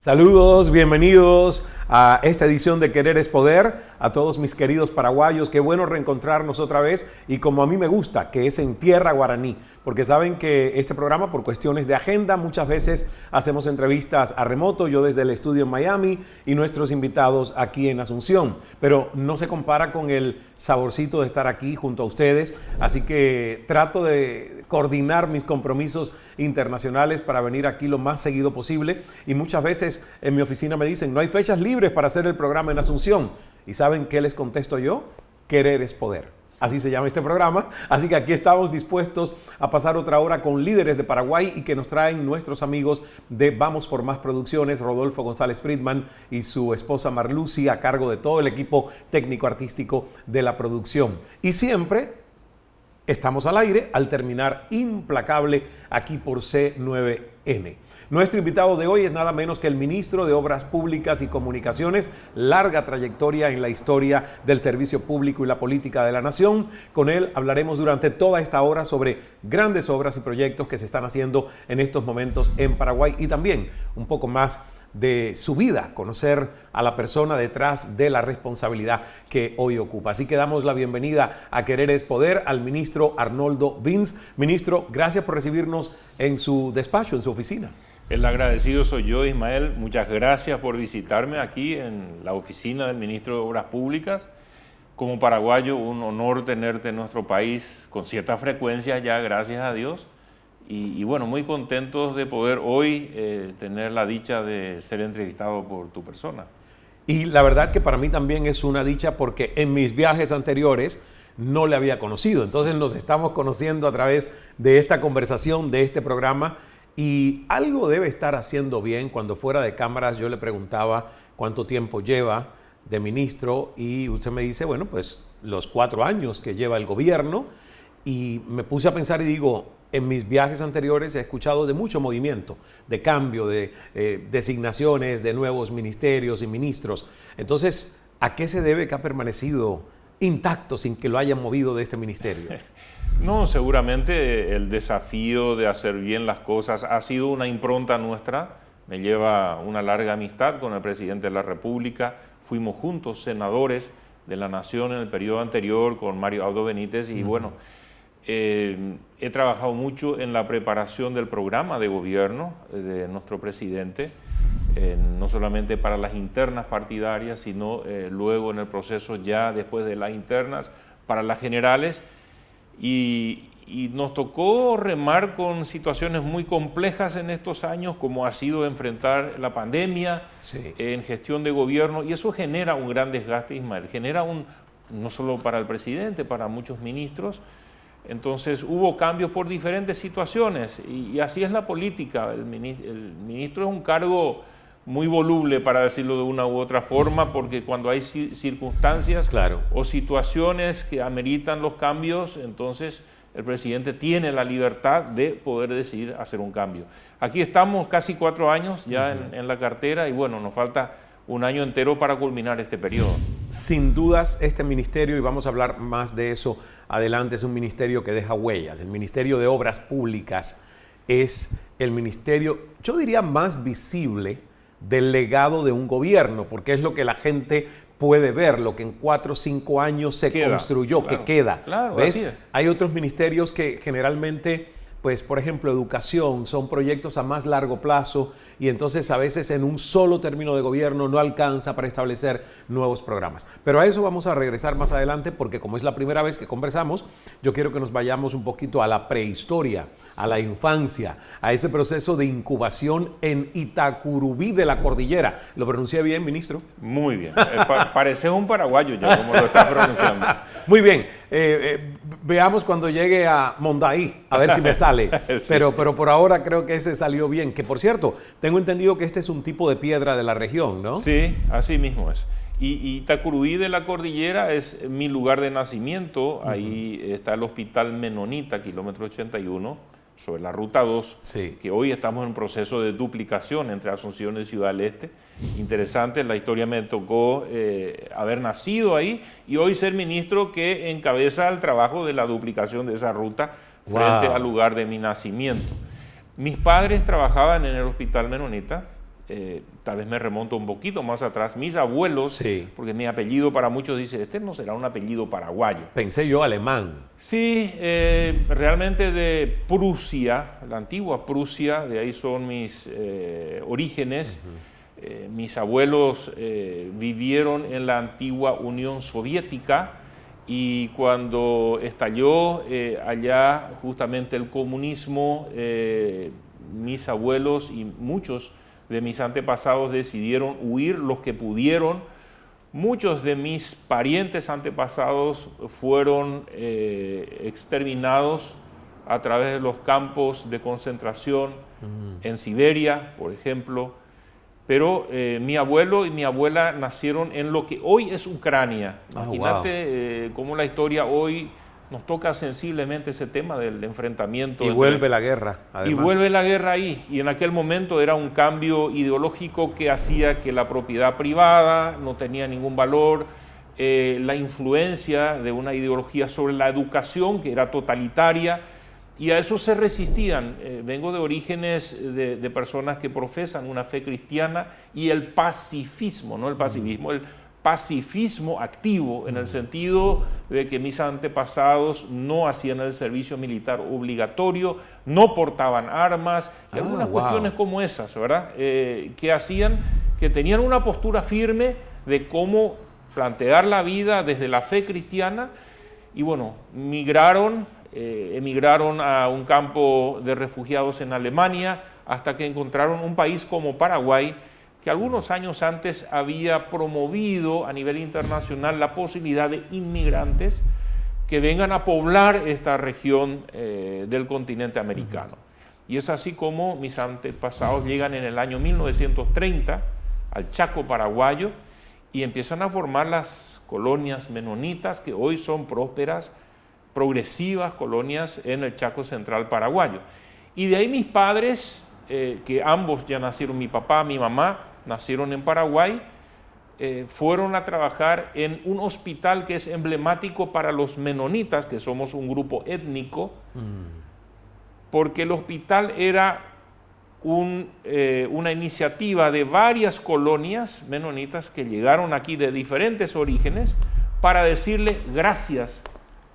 Saludos, bienvenidos a esta edición de Querer es Poder, a todos mis queridos paraguayos, qué bueno reencontrarnos otra vez y como a mí me gusta, que es en tierra guaraní, porque saben que este programa por cuestiones de agenda muchas veces hacemos entrevistas a remoto, yo desde el estudio en Miami y nuestros invitados aquí en Asunción, pero no se compara con el saborcito de estar aquí junto a ustedes, así que trato de coordinar mis compromisos internacionales para venir aquí lo más seguido posible y muchas veces en mi oficina me dicen, no hay fechas libres para hacer el programa en Asunción. ¿Y saben qué les contesto yo? Querer es poder. Así se llama este programa. Así que aquí estamos dispuestos a pasar otra hora con líderes de Paraguay y que nos traen nuestros amigos de Vamos por Más Producciones, Rodolfo González Friedman y su esposa Marlucy, a cargo de todo el equipo técnico-artístico de la producción. Y siempre estamos al aire al terminar Implacable aquí por C9N. Nuestro invitado de hoy es nada menos que el ministro de Obras Públicas y Comunicaciones, larga trayectoria en la historia del servicio público y la política de la nación. Con él hablaremos durante toda esta hora sobre grandes obras y proyectos que se están haciendo en estos momentos en Paraguay y también un poco más de su vida, conocer a la persona detrás de la responsabilidad que hoy ocupa. Así que damos la bienvenida a Querer es Poder al ministro Arnoldo Vince. Ministro, gracias por recibirnos en su despacho, en su oficina. El agradecido soy yo, Ismael. Muchas gracias por visitarme aquí en la oficina del ministro de Obras Públicas. Como paraguayo, un honor tenerte en nuestro país con cierta frecuencia ya, gracias a Dios. Y bueno, muy contentos de poder hoy tener la dicha de ser entrevistado por tu persona. Y la verdad que para mí también es una dicha porque en mis viajes anteriores no le había conocido. Entonces nos estamos conociendo a través de esta conversación, de este programa. Y algo debe estar haciendo bien. Cuando fuera de cámaras yo le preguntaba cuánto tiempo lleva de ministro y usted me dice, bueno, pues los 4 años que lleva el gobierno. Y me puse a pensar y digo, en mis viajes anteriores he escuchado de mucho movimiento, de cambio, de designaciones de nuevos ministerios y ministros. Entonces, ¿a qué se debe que ha permanecido intacto sin que lo hayan movido de este ministerio? No, seguramente el desafío de hacer bien las cosas ha sido una impronta nuestra. Me lleva una larga amistad con el presidente de la República. Fuimos juntos senadores de la Nación en el periodo anterior con Mario Abdo Benítez y bueno, he trabajado mucho en la preparación del programa de gobierno de nuestro presidente, no solamente para las internas partidarias, sino luego en el proceso ya después de las internas para las generales. Y nos tocó remar con situaciones muy complejas en estos años, como ha sido enfrentar la pandemia en gestión de gobierno, y eso genera un gran desgaste, Ismael, genera no solo para el presidente, para muchos ministros. Entonces hubo cambios por diferentes situaciones y así es la política. El ministro es un cargo muy voluble, para decirlo de una u otra forma, porque cuando hay circunstancias o situaciones que ameritan los cambios, entonces el presidente tiene la libertad de poder decidir hacer un cambio. Aquí estamos casi 4 años ya en la cartera y bueno, nos falta un año entero para culminar este periodo. Sin dudas, este ministerio, y vamos a hablar más de eso adelante, es un ministerio que deja huellas. El Ministerio de Obras Públicas es el ministerio, yo diría, más visible del legado de un gobierno, porque es lo que la gente puede ver, lo que en 4 o 5 años se construyó, que queda. Claro, ¿ves? Así es. Hay otros ministerios que generalmente, pues por ejemplo, educación, son proyectos a más largo plazo y entonces a veces en un solo término de gobierno no alcanza para establecer nuevos programas. Pero a eso vamos a regresar más adelante porque como es la primera vez que conversamos, yo quiero que nos vayamos un poquito a la prehistoria, a la infancia, a ese proceso de incubación en Itacurubí de la Cordillera. ¿Lo pronuncié bien, ministro? Muy bien. Pareces un paraguayo ya, como lo estás pronunciando. Muy bien. Veamos cuando llegue a Mondaí, a ver si me sale. Sí. Pero por ahora creo que ese salió bien. Que por cierto, tengo entendido que este es un tipo de piedra de la región, ¿no? Sí, así mismo es. Y Itacurubí de la Cordillera es mi lugar de nacimiento. Ahí está el Hospital Menonita, kilómetro 81, sobre la Ruta 2, que hoy estamos en proceso de duplicación entre Asunción y Ciudad del Este. Interesante, la historia me tocó haber nacido ahí y hoy ser ministro que encabeza el trabajo de la duplicación de esa ruta frente al lugar de mi nacimiento. Mis padres trabajaban en el Hospital Menonita, tal vez me remonto un poquito más atrás, mis abuelos, Sí. porque mi apellido para muchos dice, este no será un apellido paraguayo. Pensé yo alemán. Sí, realmente de Prusia, la antigua Prusia, de ahí son mis orígenes. Mis abuelos vivieron en la antigua Unión Soviética y cuando estalló allá justamente el comunismo, mis abuelos y muchos de mis antepasados decidieron huir, los que pudieron. Muchos de mis parientes antepasados fueron exterminados a través de los campos de concentración en Siberia, por ejemplo. Pero mi abuelo y mi abuela nacieron en lo que hoy es Ucrania. Imagínate cómo la historia hoy nos toca sensiblemente ese tema del enfrentamiento. Y vuelve la guerra, además. Y vuelve la guerra ahí. Y en aquel momento era un cambio ideológico que hacía que la propiedad privada no tenía ningún valor, la influencia de una ideología sobre la educación que era totalitaria, y a eso se resistían. Vengo de orígenes de personas que profesan una fe cristiana y el pacifismo, no el pacifismo, el pacifismo activo, en el sentido de que mis antepasados no hacían el servicio militar obligatorio, no portaban armas, y algunas cuestiones como esas, ¿verdad? Que hacían, que tenían una postura firme de cómo plantear la vida desde la fe cristiana, y bueno, emigraron a un campo de refugiados en Alemania hasta que encontraron un país como Paraguay, que algunos años antes había promovido a nivel internacional la posibilidad de inmigrantes que vengan a poblar esta región del continente americano. Y es así como mis antepasados llegan en el año 1930 al Chaco paraguayo y empiezan a formar las colonias menonitas, que hoy son prósperas, progresivas colonias en el Chaco central paraguayo. Y de ahí mis padres, que ambos ya nacieron, mi papá, mi mamá, nacieron en Paraguay, fueron a trabajar en un hospital que es emblemático para los menonitas, que somos un grupo étnico, porque el hospital era una iniciativa de varias colonias menonitas que llegaron aquí de diferentes orígenes para decirle gracias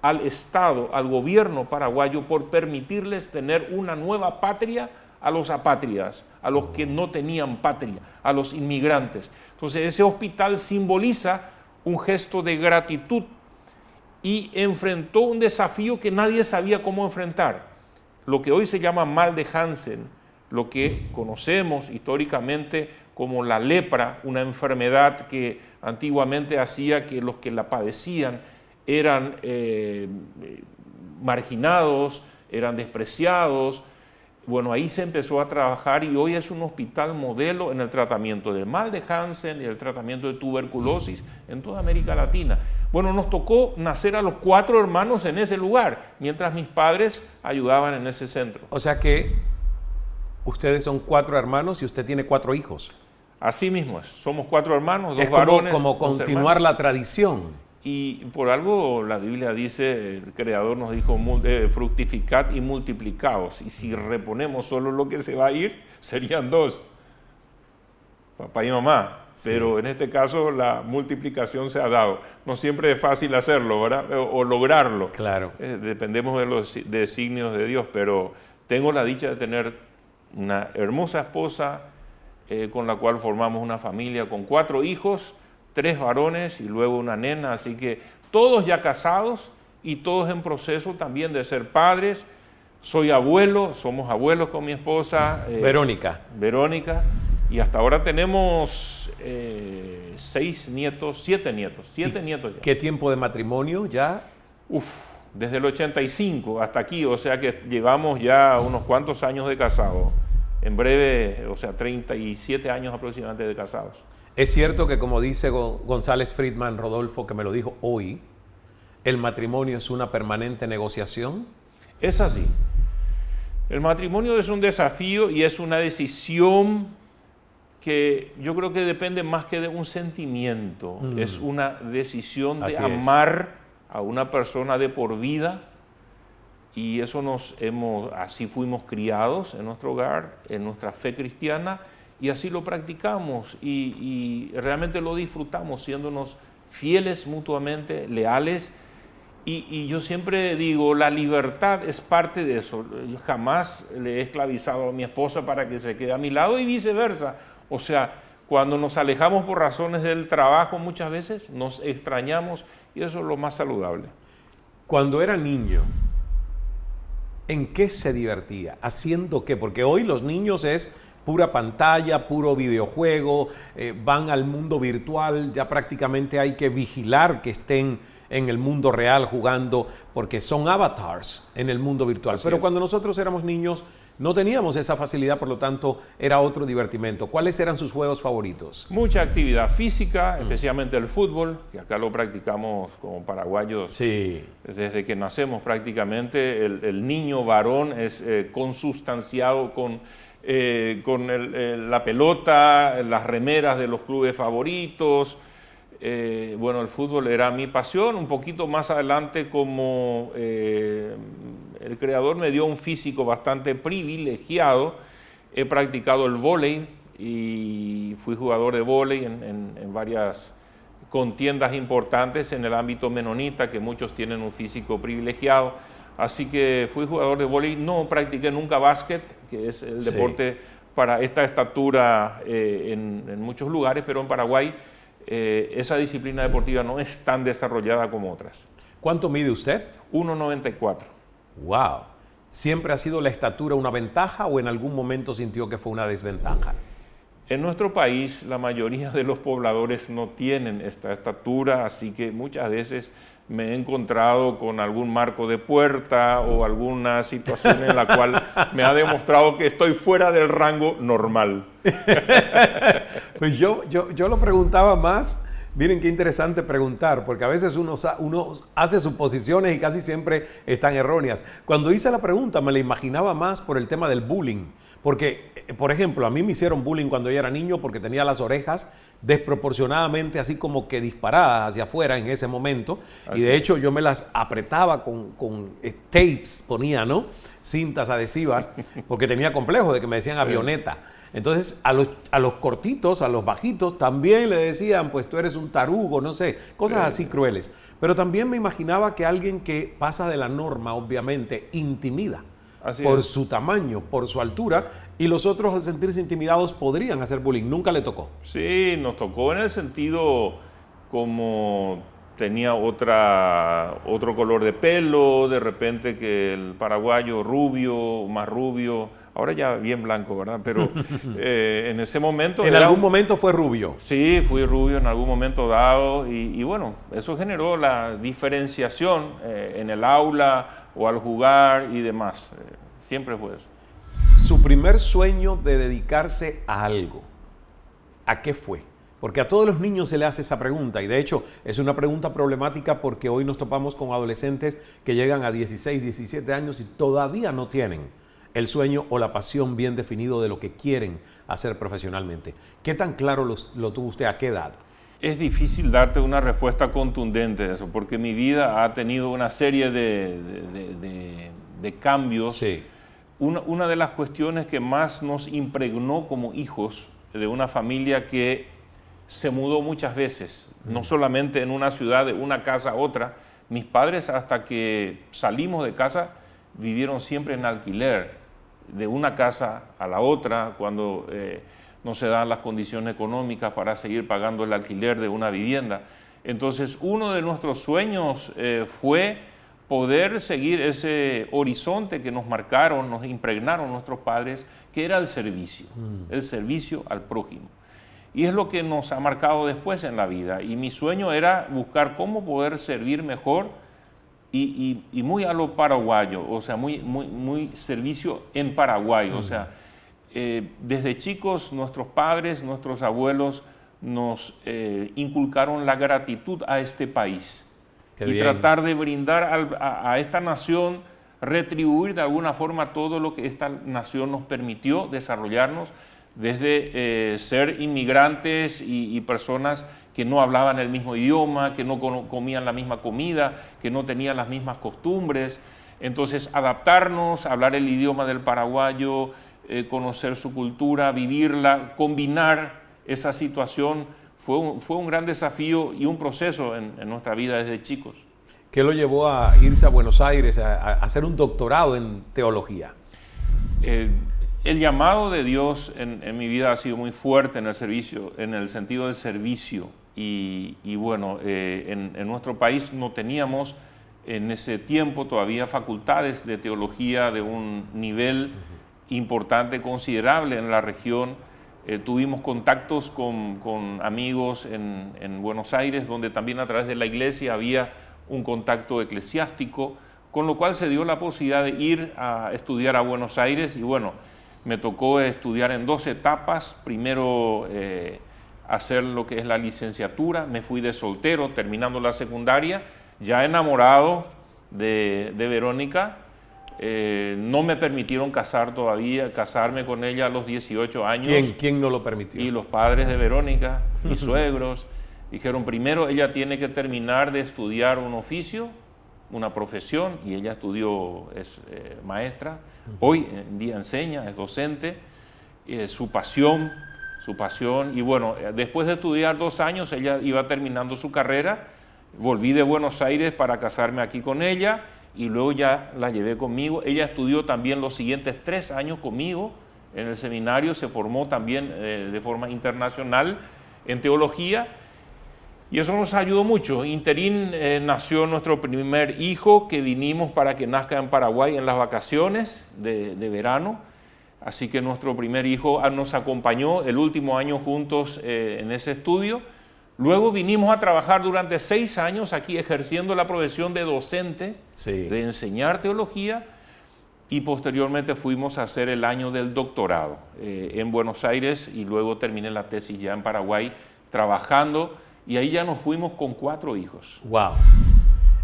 al Estado, al gobierno paraguayo, por permitirles tener una nueva patria a los apátridas, a los que no tenían patria, a los inmigrantes. Entonces ese hospital simboliza un gesto de gratitud y enfrentó un desafío que nadie sabía cómo enfrentar, lo que hoy se llama mal de Hansen, lo que conocemos históricamente como la lepra, una enfermedad que antiguamente hacía que los que la padecían eran marginados, eran despreciados. Bueno, ahí se empezó a trabajar y hoy es un hospital modelo en el tratamiento del mal de Hansen y el tratamiento de tuberculosis en toda América Latina. Bueno, nos tocó nacer a los 4 hermanos en ese lugar, mientras mis padres ayudaban en ese centro. O sea que ustedes son 4 hermanos y usted tiene 4 hijos. Así mismo es, somos 4 hermanos, 2 es varones. Como continuar la tradición. Y por algo la Biblia dice, el Creador nos dijo, fructificad y multiplicaos. Y si reponemos solo lo que se va a ir, serían 2, papá y mamá. Sí. Pero en este caso la multiplicación se ha dado. No siempre es fácil hacerlo, ¿verdad? O lograrlo. Claro. Dependemos de los designios de Dios, pero tengo la dicha de tener una hermosa esposa con la cual formamos una familia con 4 hijos, 3 varones y luego una nena, así que todos ya casados y todos en proceso también de ser padres. Soy abuelo, somos abuelos con mi esposa. Verónica, y hasta ahora tenemos 7 nietos ya. ¿Qué tiempo de matrimonio ya? Desde el 85 hasta aquí, o sea que llevamos ya unos cuantos años de casados. En breve, o sea, 37 años aproximadamente de casados. Es cierto que, como dice González Friedman Rodolfo, que me lo dijo hoy, ¿el matrimonio es una permanente negociación? Es así. El matrimonio es un desafío y es una decisión que yo creo que depende más que de un sentimiento. Es una decisión de amar a una persona de por vida, y eso así fuimos criados en nuestro hogar, en nuestra fe cristiana. y así lo practicamos y realmente lo disfrutamos, siéndonos fieles mutuamente, leales. Y yo siempre digo, la libertad es parte de eso. Yo jamás le he esclavizado a mi esposa para que se quede a mi lado y viceversa. O sea, cuando nos alejamos por razones del trabajo muchas veces nos extrañamos y eso es lo más saludable. Cuando era niño, ¿en qué se divertía? ¿Haciendo qué? Porque hoy los niños es pura pantalla, puro videojuego, van al mundo virtual, ya prácticamente hay que vigilar que estén en el mundo real jugando, porque son avatars en el mundo virtual. Así Pero es. cuando nosotros éramos niños no teníamos esa facilidad, por lo tanto era otro divertimento. ¿Cuáles eran sus juegos favoritos? Mucha actividad física, especialmente el fútbol, que acá lo practicamos como paraguayos. Sí. Desde que nacemos prácticamente, el niño varón es consustanciado con la pelota, las remeras de los clubes favoritos. Bueno, el fútbol era mi pasión. Un poquito más adelante, como el creador me dio un físico bastante privilegiado, he practicado el vóley y fui jugador de vóley en varias contiendas importantes en el ámbito menonita, que muchos tienen un físico privilegiado. Así que fui jugador de vóley. No practiqué nunca básquet, que es el deporte para esta estatura en muchos lugares, pero en Paraguay esa disciplina deportiva no es tan desarrollada como otras. ¿Cuánto mide usted? 1,94. ¡Wow! ¿Siempre ha sido la estatura una ventaja o en algún momento sintió que fue una desventaja? En nuestro país la mayoría de los pobladores no tienen esta estatura, así que muchas veces me he encontrado con algún marco de puerta o alguna situación en la cual me ha demostrado que estoy fuera del rango normal. Pues yo lo preguntaba más. Miren qué interesante preguntar, porque a veces uno hace suposiciones y casi siempre están erróneas. Cuando hice la pregunta me la imaginaba más por el tema del bullying, porque, por ejemplo, a mí me hicieron bullying cuando yo era niño porque tenía las orejas desproporcionadamente así como que disparadas hacia afuera en ese momento, y de hecho yo me las apretaba con tapes, ponía, ¿no? Cintas adhesivas, porque tenía complejo de que me decían avioneta. Entonces a los cortitos, a los bajitos, también le decían, pues tú eres un tarugo, no sé, cosas así crueles. Pero también me imaginaba que alguien que pasa de la norma, obviamente, intimida por su tamaño, por su altura, y los otros al sentirse intimidados podrían hacer bullying. Nunca le tocó. Sí, nos tocó en el sentido como tenía otro color de pelo, de repente que el paraguayo rubio, más rubio, ahora ya bien blanco, ¿verdad? Pero en ese momento... ¿En algún momento fue rubio? Sí, fui rubio en algún momento dado y bueno, eso generó la diferenciación en el aula o al jugar y demás. Siempre fue eso. Su primer sueño de dedicarse a algo, ¿a qué fue? Porque a todos los niños se le hace esa pregunta y de hecho es una pregunta problemática porque hoy nos topamos con adolescentes que llegan a 16, 17 años y todavía no tienen el sueño o la pasión bien definido de lo que quieren hacer profesionalmente. ¿Qué tan claro lo tuvo usted? ¿A qué edad? Es difícil darte una respuesta contundente de eso, porque mi vida ha tenido una serie de cambios. Sí. Una de las cuestiones que más nos impregnó como hijos de una familia que se mudó muchas veces, no solamente en una ciudad, de una casa a otra. Mis padres, hasta que salimos de casa, vivieron siempre en alquiler, de una casa a la otra, cuando no se dan las condiciones económicas para seguir pagando el alquiler de una vivienda. Entonces, uno de nuestros sueños fue poder seguir ese horizonte que nos marcaron, nos impregnaron nuestros padres, que era el servicio al prójimo. Y es lo que nos ha marcado después en la vida. Y mi sueño era buscar cómo poder servir mejor y muy a lo paraguayo, o sea, muy servicio en Paraguay. O sea, desde chicos nuestros padres, nuestros abuelos nos inculcaron la gratitud a este país. Y tratar de brindar a esta nación, retribuir de alguna forma todo lo que esta nación nos permitió desarrollarnos, desde ser inmigrantes y personas que no hablaban el mismo idioma, que no comían la misma comida, que no tenían las mismas costumbres. Entonces, adaptarnos, hablar el idioma del paraguayo, conocer su cultura, vivirla, combinar esa situación. Fue un gran desafío y un proceso en nuestra vida desde chicos. ¿Qué lo llevó a irse a Buenos Aires a hacer un doctorado en teología? El llamado de Dios en mi vida ha sido muy fuerte en el servicio, en el sentido del servicio. Y bueno, en nuestro país no teníamos en ese tiempo todavía facultades de teología de un nivel importante, considerable en la región. Tuvimos contactos con amigos en Buenos Aires, donde también a través de la iglesia había un contacto eclesiástico, con lo cual se dio la posibilidad de ir a estudiar a Buenos Aires. Y bueno, me tocó estudiar en 2 etapas. Primero hacer lo que es la licenciatura. Me fui de soltero terminando la secundaria, ya enamorado de Verónica. No me permitieron casarme con ella a los 18 años. ¿Quién no lo permitió? Y los padres de Verónica, mis suegros, dijeron: primero ella tiene que terminar de estudiar un oficio, una profesión, y ella estudió, es maestra, hoy en día enseña, es docente, su pasión, y bueno, después de estudiar 2 años, ella iba terminando su carrera, volví de Buenos Aires para casarme aquí con ella, y luego ya la llevé conmigo. Ella estudió también los siguientes 3 años conmigo en el seminario, se formó también de forma internacional en teología, y eso nos ayudó mucho. Interín nació nuestro primer hijo, que vinimos para que nazca en Paraguay en las vacaciones de verano, así que nuestro primer hijo nos acompañó el último año juntos en ese estudio. Luego vinimos a trabajar durante 6 años aquí ejerciendo la profesión de docente, de enseñar teología, y posteriormente fuimos a hacer el año del doctorado en Buenos Aires, y luego terminé la tesis ya en Paraguay trabajando, y ahí ya nos fuimos con 4 hijos. ¡Wow!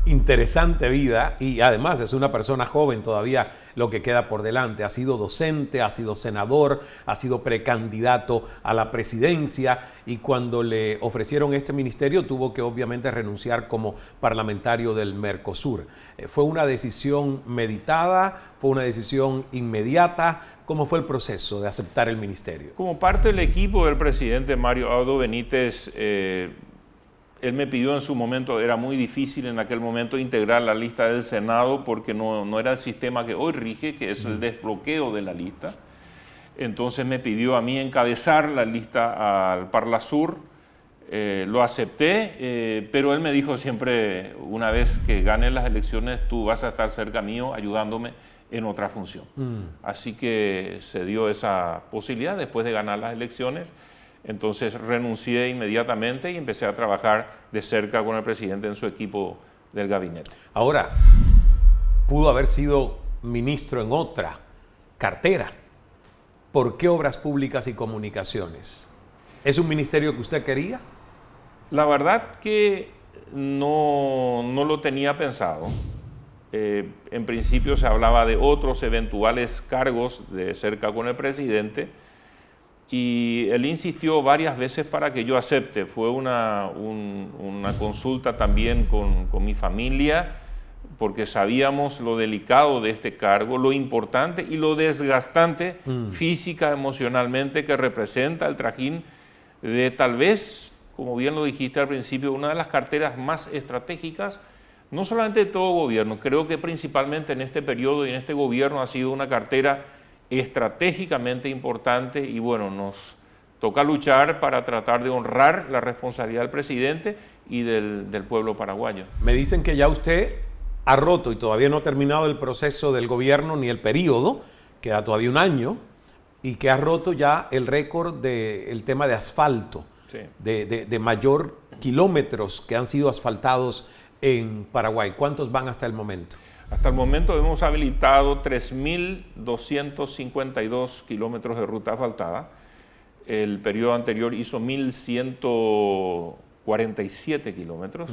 Interesante vida, y además es una persona joven todavía, lo que queda por delante. Ha sido docente, ha sido senador, ha sido precandidato a la presidencia, y cuando le ofrecieron este ministerio tuvo que obviamente renunciar como parlamentario del Mercosur. ¿Fue una decisión meditada? ¿Fue una decisión inmediata? ¿Cómo fue el proceso de aceptar el ministerio? Como parte del equipo del presidente Mario Abdo Benítez, él me pidió en su momento, era muy difícil en aquel momento integrar la lista del Senado porque no era el sistema que hoy rige, que es el desbloqueo de la lista. Entonces me pidió a mí encabezar la lista al Parlasur. Lo acepté, pero él me dijo siempre: una vez que gane las elecciones, tú vas a estar cerca mío ayudándome en otra función. Así que se dio esa posibilidad después de ganar las elecciones. Entonces renuncié inmediatamente y empecé a trabajar de cerca con el presidente en su equipo del gabinete. Ahora, pudo haber sido ministro en otra cartera. ¿Por qué Obras Públicas y Comunicaciones? ¿Es un ministerio que usted quería? La verdad que no lo tenía pensado. En principio se hablaba de otros eventuales cargos de cerca con el presidente, y él insistió varias veces para que yo acepte. Fue una consulta también con mi familia, porque sabíamos lo delicado de este cargo, lo importante y lo desgastante física, emocionalmente, que representa el trajín de, tal vez, como bien lo dijiste al principio, una de las carteras más estratégicas, no solamente de todo gobierno. Creo que principalmente en este periodo y en este gobierno ha sido una cartera estratégicamente importante, y bueno, nos toca luchar para tratar de honrar la responsabilidad del presidente y del pueblo paraguayo. Me dicen que ya usted ha roto, y todavía no ha terminado el proceso del gobierno ni el periodo, queda todavía 1 año, y que ha roto ya el récord del tema de asfalto, sí, de mayor kilómetros que han sido asfaltados en Paraguay. ¿Cuántos van hasta el momento? Hasta el momento hemos habilitado 3.252 kilómetros de ruta asfaltada. El periodo anterior hizo 1.147 kilómetros,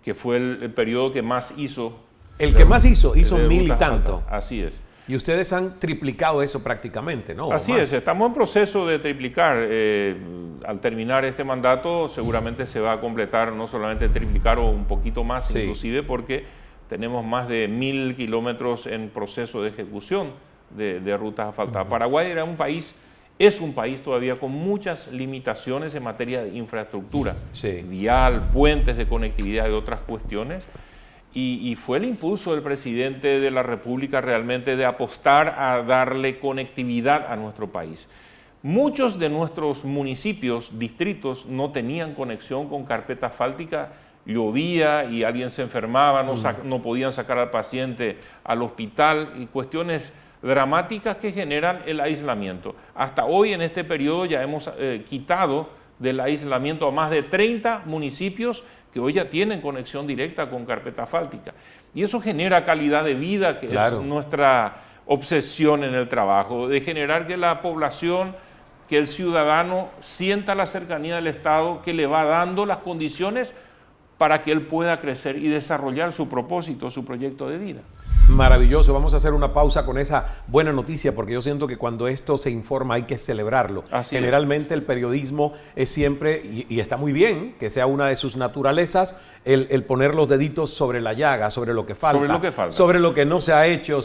que fue el periodo que más hizo. El que más hizo 1.000 y tanto. Asfaltada. Así es. Y ustedes han triplicado eso prácticamente, ¿no? Así es, estamos en proceso de triplicar. Al terminar este mandato seguramente se va a completar, no solamente triplicar o un poquito más, sí, inclusive, porque tenemos más de 1.000 kilómetros en proceso de ejecución de rutas asfaltadas. Paraguay es un país todavía con muchas limitaciones en materia de infraestructura, vial, puentes de conectividad y otras cuestiones. Y fue el impulso del presidente de la República realmente de apostar a darle conectividad a nuestro país. Muchos de nuestros municipios, distritos, no tenían conexión con carpeta asfáltica, llovía y alguien se enfermaba, no podían sacar al paciente al hospital y cuestiones dramáticas que generan el aislamiento. Hasta hoy en este periodo ya hemos quitado del aislamiento a más de 30 municipios que hoy ya tienen conexión directa con carpeta asfáltica. Y eso genera calidad de vida, que es nuestra obsesión en el trabajo, de generar que la población, que el ciudadano sienta la cercanía del Estado, que le va dando las condiciones para que él pueda crecer y desarrollar su propósito, su proyecto de vida. Maravilloso, vamos a hacer una pausa con esa buena noticia, porque yo siento que cuando esto se informa hay que celebrarlo. Generalmente el periodismo es siempre, y está muy bien, que sea una de sus naturalezas, el poner los deditos sobre la llaga, sobre lo que falta, sobre lo que no se ha hecho,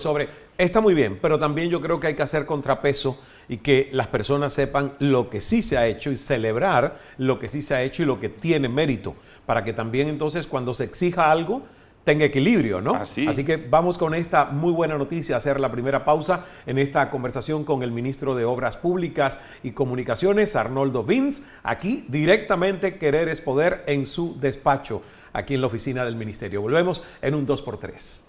está muy bien, pero también yo creo que hay que hacer contrapeso y que las personas sepan lo que sí se ha hecho y celebrar lo que sí se ha hecho y lo que tiene mérito, para que también entonces cuando se exija algo tenga equilibrio, ¿no? Así que vamos con esta muy buena noticia, a hacer la primera pausa en esta conversación con el ministro de Obras Públicas y Comunicaciones, Arnoldo Vins, aquí directamente Querer es Poder en su despacho, aquí en la oficina del ministerio. Volvemos en un 2x3.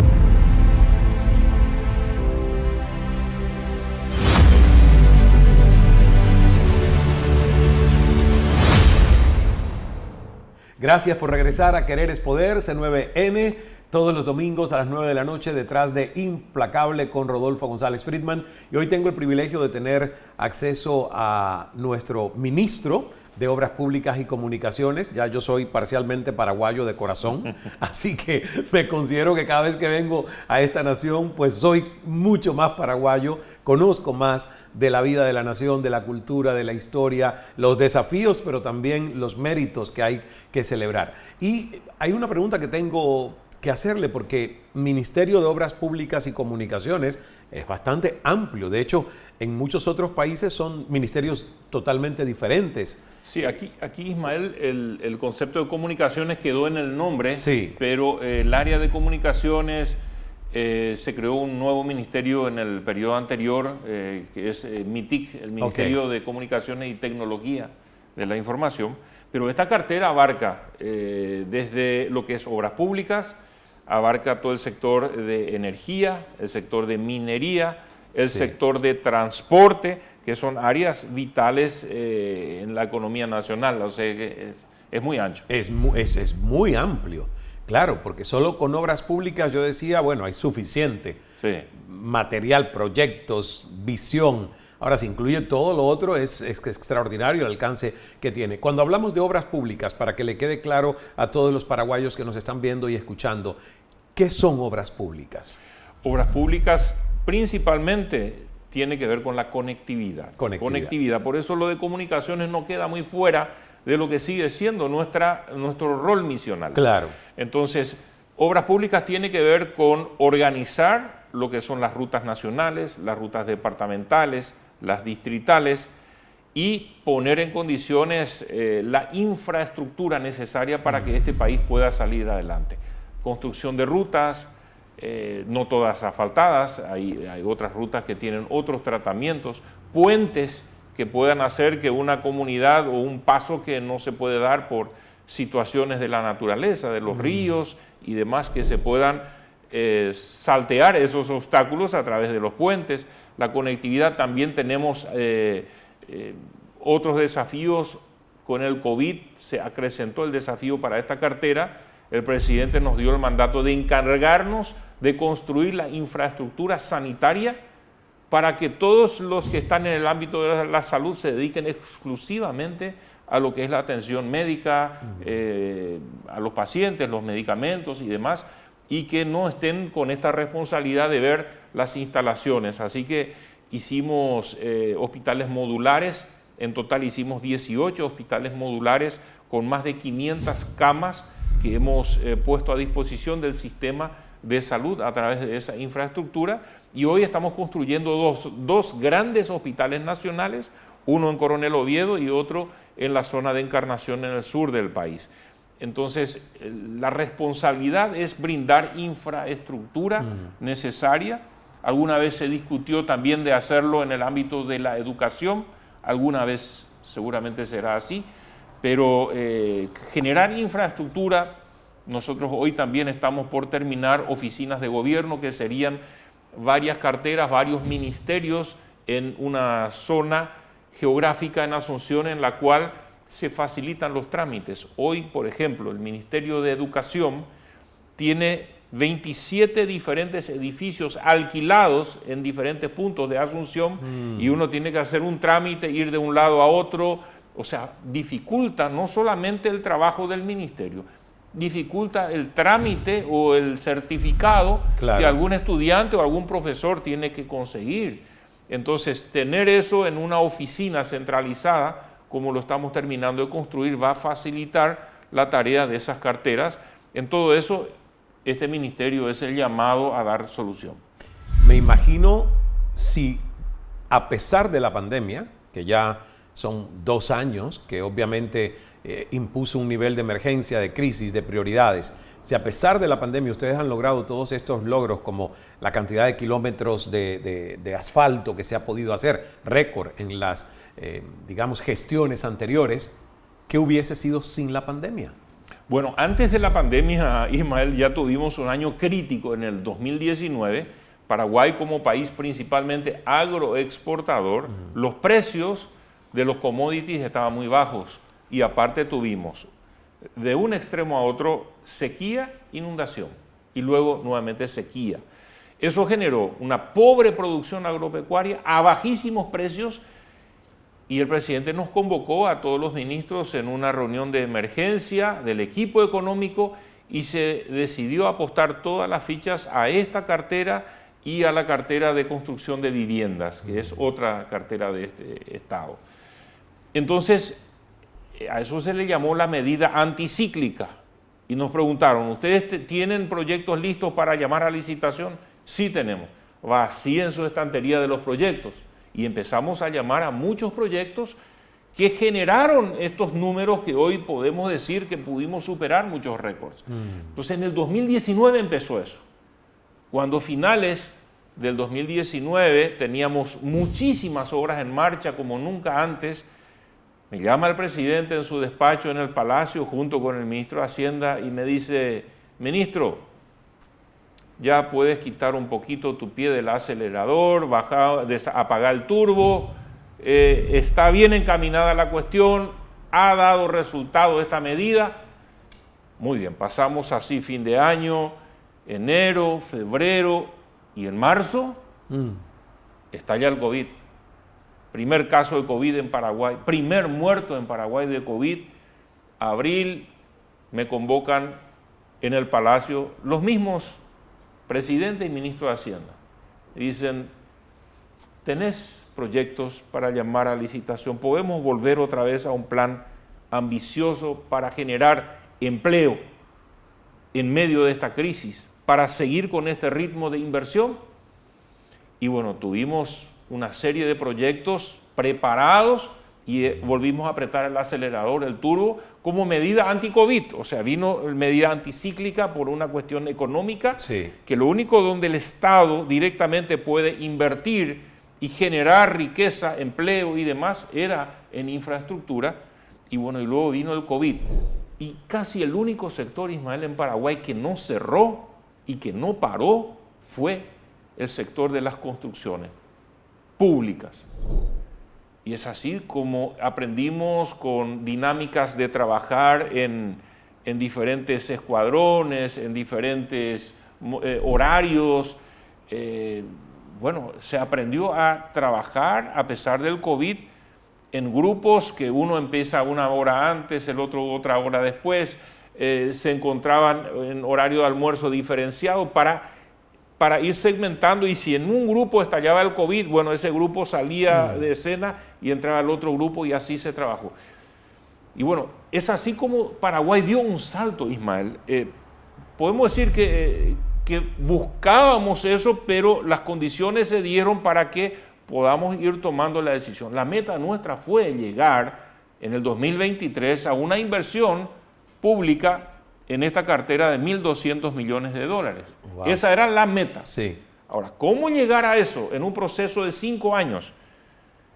Gracias por regresar a Querer es Poder, C9N, todos los domingos a las 9 de la noche detrás de Implacable con Rodolfo González Friedman. Y hoy tengo el privilegio de tener acceso a nuestro ministro de Obras Públicas y Comunicaciones. Ya yo soy parcialmente paraguayo de corazón, así que me considero que cada vez que vengo a esta nación, pues soy mucho más paraguayo, conozco más de la vida de la nación, de la cultura, de la historia, los desafíos, pero también los méritos que hay que celebrar. Y hay una pregunta que tengo que hacerle, porque Ministerio de Obras Públicas y Comunicaciones es bastante amplio. De hecho, en muchos otros países son ministerios totalmente diferentes. Sí, aquí Ismael, el concepto de comunicaciones quedó en el nombre, pero el área de comunicaciones se creó un nuevo ministerio en el periodo anterior, que es MITIC, el Ministerio de Comunicaciones y Tecnología de la Información. Pero esta cartera abarca desde lo que es obras públicas, abarca todo el sector de energía, el sector de minería, el sector de transporte, que son áreas vitales en la economía nacional. O sea, es muy ancho. Es muy amplio, claro, porque solo con obras públicas yo decía, bueno, hay suficiente material, proyectos, visión. Ahora, si incluye todo lo otro, es extraordinario el alcance que tiene. Cuando hablamos de obras públicas, para que le quede claro a todos los paraguayos que nos están viendo y escuchando, ¿qué son obras públicas? Obras públicas principalmente tiene que ver con la conectividad. Conectividad. Por eso lo de comunicaciones no queda muy fuera de lo que sigue siendo nuestro rol misional. Claro. Entonces, obras públicas tiene que ver con organizar lo que son las rutas nacionales, las rutas departamentales, las distritales, y poner en condiciones la infraestructura necesaria para que este país pueda salir adelante. Construcción de rutas, no todas asfaltadas, hay otras rutas que tienen otros tratamientos, puentes que puedan hacer que una comunidad o un paso que no se puede dar por situaciones de la naturaleza, de los ríos y demás, que se puedan saltear esos obstáculos a través de los puentes. La conectividad, también tenemos otros desafíos. Con el COVID se acrecentó el desafío para esta cartera. El presidente nos dio el mandato de encargarnos de construir la infraestructura sanitaria para que todos los que están en el ámbito de la salud se dediquen exclusivamente a lo que es la atención médica, a los pacientes, los medicamentos y demás, y que no estén con esta responsabilidad de ver las instalaciones. Así que hicimos hospitales modulares, en total hicimos 18 hospitales modulares con más de 500 camas que hemos puesto a disposición del sistema de salud a través de esa infraestructura, y hoy estamos construyendo dos grandes hospitales nacionales, uno en Coronel Oviedo y otro en la zona de Encarnación en el sur del país. Entonces, la responsabilidad es brindar infraestructura necesaria. Alguna vez se discutió también de hacerlo en el ámbito de la educación, alguna vez seguramente será así, pero generar infraestructura, nosotros hoy también estamos por terminar oficinas de gobierno que serían varias carteras, varios ministerios en una zona geográfica en Asunción en la cual se facilitan los trámites. Hoy, por ejemplo, el Ministerio de Educación tiene 27 diferentes edificios alquilados en diferentes puntos de Asunción y uno tiene que hacer un trámite, ir de un lado a otro, o sea, dificulta no solamente el trabajo del ministerio, dificulta el trámite o el certificado que algún estudiante o algún profesor tiene que conseguir. Entonces, tener eso en una oficina centralizada, como lo estamos terminando de construir, va a facilitar la tarea de esas carteras. En todo eso, este ministerio es el llamado a dar solución. Me imagino si, a pesar de la pandemia, que ya son 2 años, que obviamente impuso un nivel de emergencia, de crisis, de prioridades, si a pesar de la pandemia ustedes han logrado todos estos logros, como la cantidad de kilómetros de asfalto que se ha podido hacer, récord en las, digamos, gestiones anteriores, ¿qué hubiese sido sin la pandemia? Bueno, antes de la pandemia, Ismael, ya tuvimos un año crítico en el 2019. Paraguay, como país principalmente agroexportador, los precios de los commodities estaban muy bajos y aparte tuvimos de un extremo a otro sequía, inundación y luego nuevamente sequía. Eso generó una pobre producción agropecuaria a bajísimos precios. Y el presidente nos convocó a todos los ministros en una reunión de emergencia del equipo económico y se decidió apostar todas las fichas a esta cartera y a la cartera de construcción de viviendas, que es otra cartera de este Estado. Entonces, a eso se le llamó la medida anticíclica. Y nos preguntaron, ¿ustedes tienen proyectos listos para llamar a licitación? Sí tenemos. Vacíen su estantería de los proyectos. Y empezamos a llamar a muchos proyectos que generaron estos números que hoy podemos decir que pudimos superar muchos récords. Entonces en el 2019 empezó eso. Cuando finales del 2019 teníamos muchísimas obras en marcha como nunca antes, me llama el presidente en su despacho en el Palacio junto con el ministro de Hacienda y me dice, ministro, ya puedes quitar un poquito tu pie del acelerador, apagar el turbo, está bien encaminada la cuestión, ha dado resultado esta medida. Muy bien, pasamos así fin de año, enero, febrero y en marzo estalla el COVID. Primer caso de COVID en Paraguay, primer muerto en Paraguay de COVID. Abril me convocan en el Palacio los mismos presidente y ministro de Hacienda. Dicen, ¿tenés proyectos para llamar a licitación? ¿Podemos volver otra vez a un plan ambicioso para generar empleo en medio de esta crisis, para seguir con este ritmo de inversión? Y bueno, tuvimos una serie de proyectos preparados y volvimos a apretar el acelerador, el turbo, como medida anti-COVID. O sea, vino medida anticíclica por una cuestión económica, que lo único donde el Estado directamente puede invertir y generar riqueza, empleo y demás era en infraestructura. Y bueno, y luego vino el COVID. Y casi el único sector, Ismael, en Paraguay que no cerró y que no paró fue el sector de las construcciones públicas. Y es así como aprendimos con dinámicas de trabajar en diferentes escuadrones, en diferentes horarios. Bueno, se aprendió a trabajar a pesar del COVID en grupos que uno empieza 1 hora antes, el otro otra hora después. Se encontraban en horario de almuerzo diferenciado para ir segmentando, y si en un grupo estallaba el COVID, bueno, ese grupo salía de escena y entraba el otro grupo y así se trabajó. Y bueno, es así como Paraguay dio un salto, Ismael. Podemos decir que que buscábamos eso, pero las condiciones se dieron para que podamos ir tomando la decisión. La meta nuestra fue llegar en el 2023 a una inversión pública en esta cartera de 1.200 millones de dólares. Wow. Esa era la meta. Sí. Ahora, ¿cómo llegar a eso en un proceso de 5 años?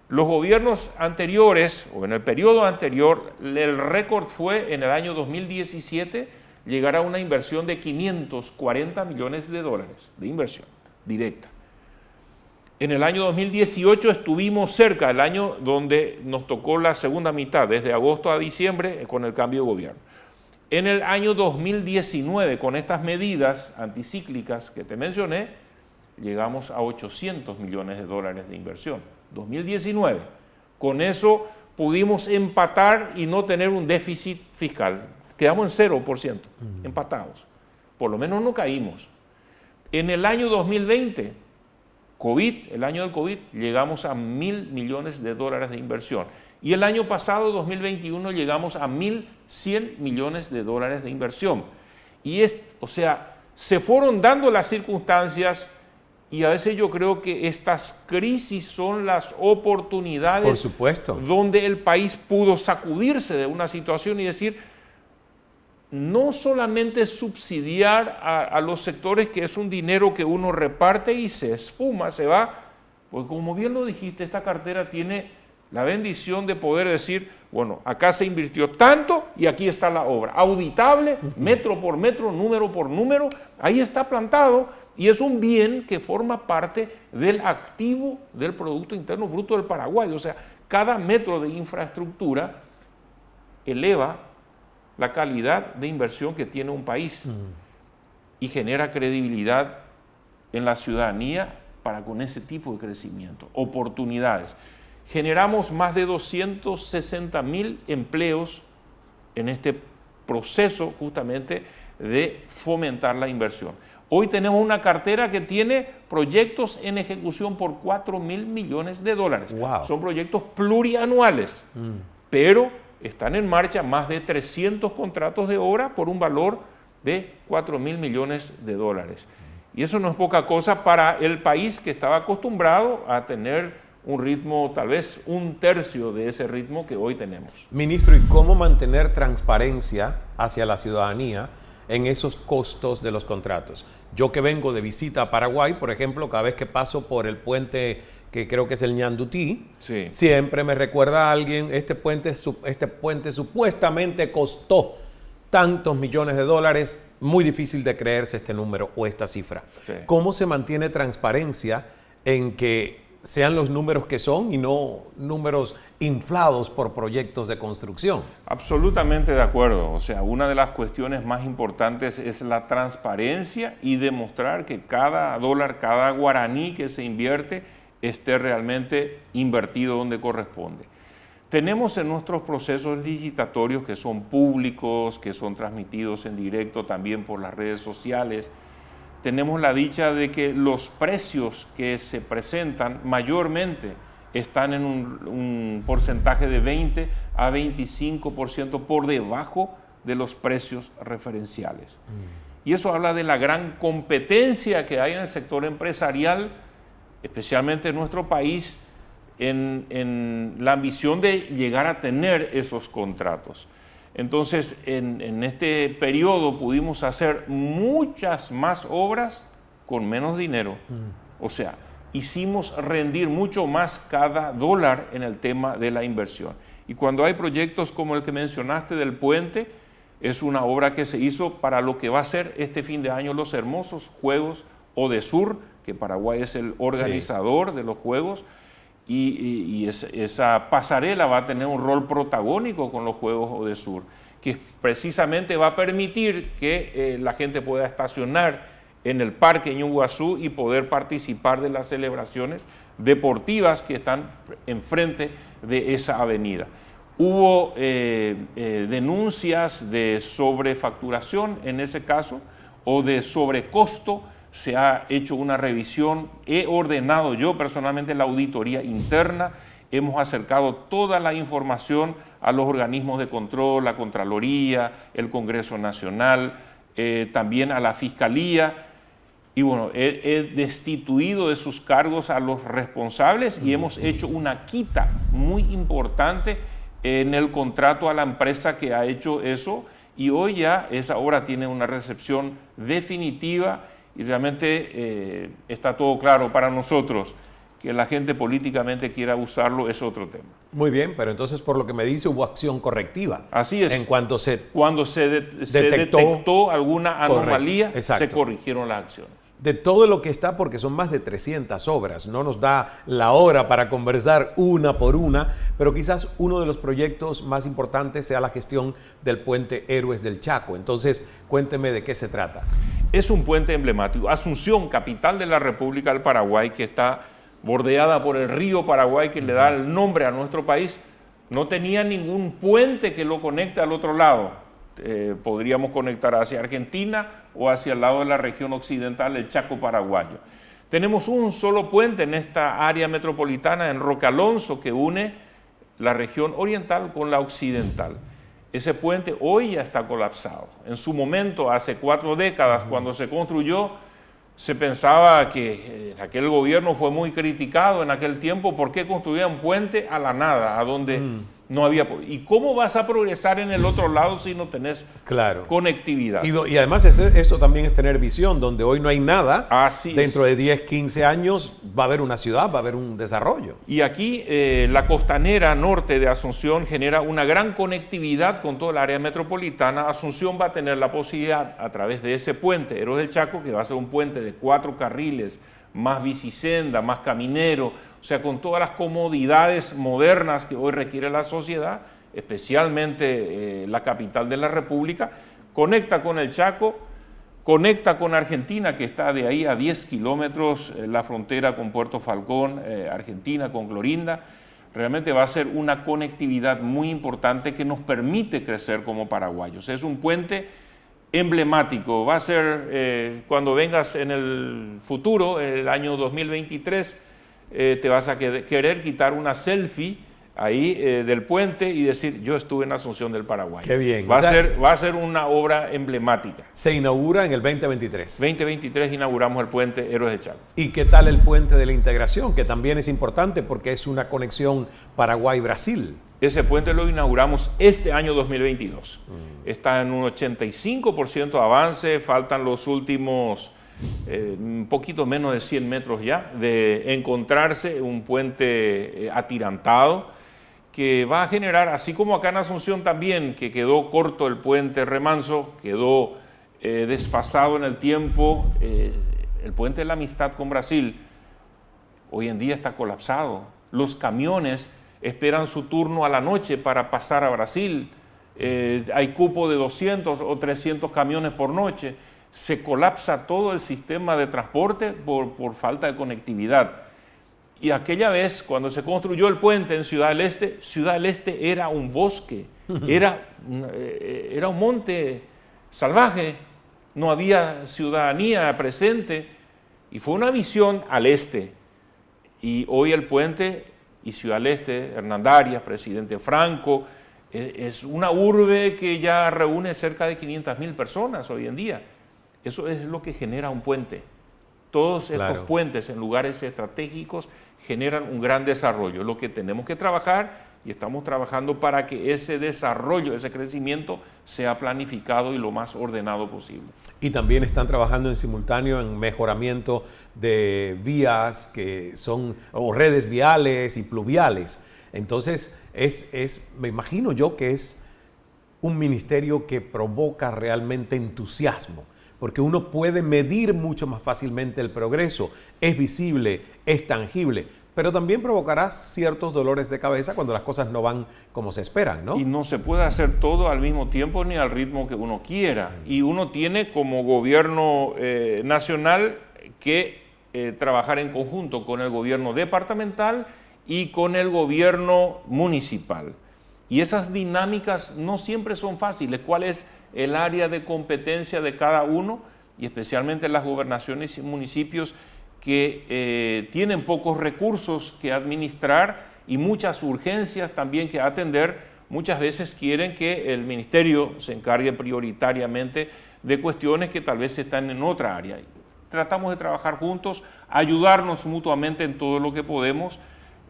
Los gobiernos anteriores, o en el periodo anterior, el récord fue en el año 2017 llegar a una inversión de 540 millones de dólares de inversión directa. En el año 2018 estuvimos cerca, el año donde nos tocó la segunda mitad, desde agosto a diciembre, con el cambio de gobierno. En el año 2019, con estas medidas anticíclicas que te mencioné, llegamos a 800 millones de dólares de inversión. 2019. Con eso pudimos empatar y no tener un déficit fiscal. Quedamos en 0%, empatados. Por lo menos no caímos. En el año 2020, el año del COVID, llegamos a 1.000 millones de dólares de inversión. Y el año pasado, 2021, llegamos a 1.100 millones de dólares de inversión. Y o sea, se fueron dando las circunstancias y a veces yo creo que estas crisis son las oportunidades, por supuesto, donde el país pudo sacudirse de una situación y decir, no solamente subsidiar a los sectores, que es un dinero que uno reparte y se esfuma, se va, porque como bien lo dijiste, esta cartera tiene la bendición de poder decir, bueno, acá se invirtió tanto y aquí está la obra, auditable, metro por metro, número por número, ahí está plantado. Y es un bien que forma parte del activo del Producto Interno Bruto del Paraguay. O sea, cada metro de infraestructura eleva la calidad de inversión que tiene un país y genera credibilidad en la ciudadanía para con ese tipo de crecimiento. Oportunidades. Generamos más de 260.000 empleos en este proceso justamente de fomentar la inversión. Hoy tenemos una cartera que tiene proyectos en ejecución por 4.000 millones de dólares. Wow. Son proyectos plurianuales, pero están en marcha más de 300 contratos de obra por un valor de 4.000 millones de dólares. Y eso no es poca cosa para el país que estaba acostumbrado a tener un ritmo, tal vez un tercio de ese ritmo que hoy tenemos. Ministro, ¿y cómo mantener transparencia hacia la ciudadanía en esos costos de los contratos? Yo que vengo de visita a Paraguay, por ejemplo, cada vez que paso por el puente que creo que es el Ñandutí, sí, siempre me recuerda a alguien, este puente supuestamente costó tantos millones de dólares, muy difícil de creerse este número o esta cifra. Sí. ¿Cómo se mantiene transparencia en que sean los números que son y no números inflados por proyectos de construcción? Absolutamente de acuerdo. O sea, una de las cuestiones más importantes es la transparencia y demostrar que cada dólar, cada guaraní que se invierte esté realmente invertido donde corresponde. Tenemos en nuestros procesos licitatorios que son públicos, que son transmitidos en directo también por las redes sociales. Tenemos la dicha de que los precios que se presentan mayormente están en un porcentaje de 20 a 25% por debajo de los precios referenciales. Y eso habla de la gran competencia que hay en el sector empresarial, especialmente en nuestro país, en la ambición de llegar a tener esos contratos. Entonces, en este periodo pudimos hacer muchas más obras con menos dinero. O sea, hicimos rendir mucho más cada dólar en el tema de la inversión. Y cuando hay proyectos como el que mencionaste del puente, es una obra que se hizo para lo que va a ser este fin de año los hermosos Juegos ODESUR, que Paraguay es el organizador de los Juegos, y esa pasarela va a tener un rol protagónico con los Juegos ODESUR, que precisamente va a permitir que la gente pueda estacionar en el Parque Ñuguazú y poder participar de las celebraciones deportivas que están enfrente de esa avenida. Hubo denuncias de sobrefacturación en ese caso o de sobrecosto. Se ha hecho una revisión, he ordenado yo personalmente la auditoría interna, hemos acercado toda la información a los organismos de control, la Contraloría, el Congreso Nacional, también a la Fiscalía, Y bueno, he destituido de sus cargos a los responsables y hemos hecho una quita muy importante en el contrato a la empresa que ha hecho eso, y hoy ya esa obra tiene una recepción definitiva y realmente está todo claro para nosotros. Que la gente políticamente quiera usarlo es otro tema. Muy bien, pero entonces por lo que me dice hubo acción correctiva. Así es. En cuanto Cuando se detectó alguna anomalía, se corrigieron las acciones. De todo lo que está, porque son más de 300 obras, no nos da la hora para conversar una por una, pero quizás uno de los proyectos más importantes sea la gestión del puente Héroes del Chaco. Entonces, cuénteme de qué se trata. Es un puente emblemático. Asunción, capital de la República del Paraguay, que está bordeada por el río Paraguay, que le da el nombre a nuestro país, no tenía ningún puente que lo conecte al otro lado. Podríamos conectar hacia Argentina o hacia el lado de la región occidental, el Chaco paraguayo. Tenemos un solo puente en esta área metropolitana, en Roque Alonso, que une la región oriental con la occidental. Ese puente hoy ya está colapsado. En su momento, hace 4 décadas, cuando se construyó, se pensaba que aquel gobierno fue muy criticado en aquel tiempo. ¿Por qué construían un puente a la nada, a donde no había? ¿Y cómo vas a progresar en el otro lado si no tenés conectividad? Y además eso también es tener visión, donde hoy no hay nada. Así dentro de 10, 15 años va a haber una ciudad, va a haber un desarrollo. Y aquí la costanera norte de Asunción genera una gran conectividad con toda el área metropolitana. Asunción va a tener la posibilidad, a través de ese puente Héroes del Chaco, que va a ser un puente de 4 carriles, más bicisenda, más caminero, o sea, con todas las comodidades modernas que hoy requiere la sociedad, especialmente la capital de la República, conecta con el Chaco, conecta con Argentina, que está de ahí a 10 kilómetros, la frontera con Puerto Falcón, Argentina con Clorinda. Realmente va a ser una conectividad muy importante que nos permite crecer como paraguayos. Es un puente emblemático. Va a ser, cuando vengas en el futuro, el año 2023, te vas a querer quitar una selfie ahí del puente y decir, yo estuve en Asunción del Paraguay. Qué bien. Va a ser una obra emblemática. Se inaugura en el 2023. 2023 inauguramos el puente Héroes de Chaco. ¿Y qué tal el puente de la integración? Que también es importante porque es una conexión Paraguay-Brasil. Ese puente lo inauguramos este año 2022. Está en un 85% de avance, faltan los últimos un poquito menos de 100 metros ya de encontrarse un puente atirantado que va a generar, así como acá en Asunción también, que quedó corto el puente Remanso, quedó desfasado en el tiempo, el puente de la amistad con Brasil hoy en día está colapsado. Los camiones esperan su turno a la noche para pasar a Brasil. Hay cupo de 200 o 300 camiones por noche. Se colapsa todo el sistema de transporte por falta de conectividad. Y aquella vez, cuando se construyó el puente en Ciudad del Este era un bosque, era un monte salvaje, no había ciudadanía presente, y fue una visión al este. Y hoy el puente y Ciudad del Este, Hernandarias, Presidente Franco, es una urbe que ya reúne cerca de 500.000 personas hoy en día. Eso es lo que genera un puente. Todos estos puentes en lugares estratégicos generan un gran desarrollo. Lo que tenemos que trabajar, y estamos trabajando para que ese desarrollo, ese crecimiento sea planificado y lo más ordenado posible. Y también están trabajando en simultáneo en mejoramiento de vías que son, o redes viales y pluviales. Entonces, me imagino yo que es un ministerio que provoca realmente entusiasmo, porque uno puede medir mucho más fácilmente el progreso, es visible, es tangible, pero también provocará ciertos dolores de cabeza cuando las cosas no van como se esperan, ¿no? Y no se puede hacer todo al mismo tiempo ni al ritmo que uno quiera. Y uno tiene como gobierno nacional que trabajar en conjunto con el gobierno departamental y con el gobierno municipal. Y esas dinámicas no siempre son fáciles. ¿Cuál es el área de competencia de cada uno? Y especialmente las gobernaciones y municipios que tienen pocos recursos que administrar y muchas urgencias también que atender. Muchas veces quieren que el ministerio se encargue prioritariamente de cuestiones que tal vez están en otra área. tratamos de trabajar juntos, ayudarnos mutuamente en todo lo que podemos.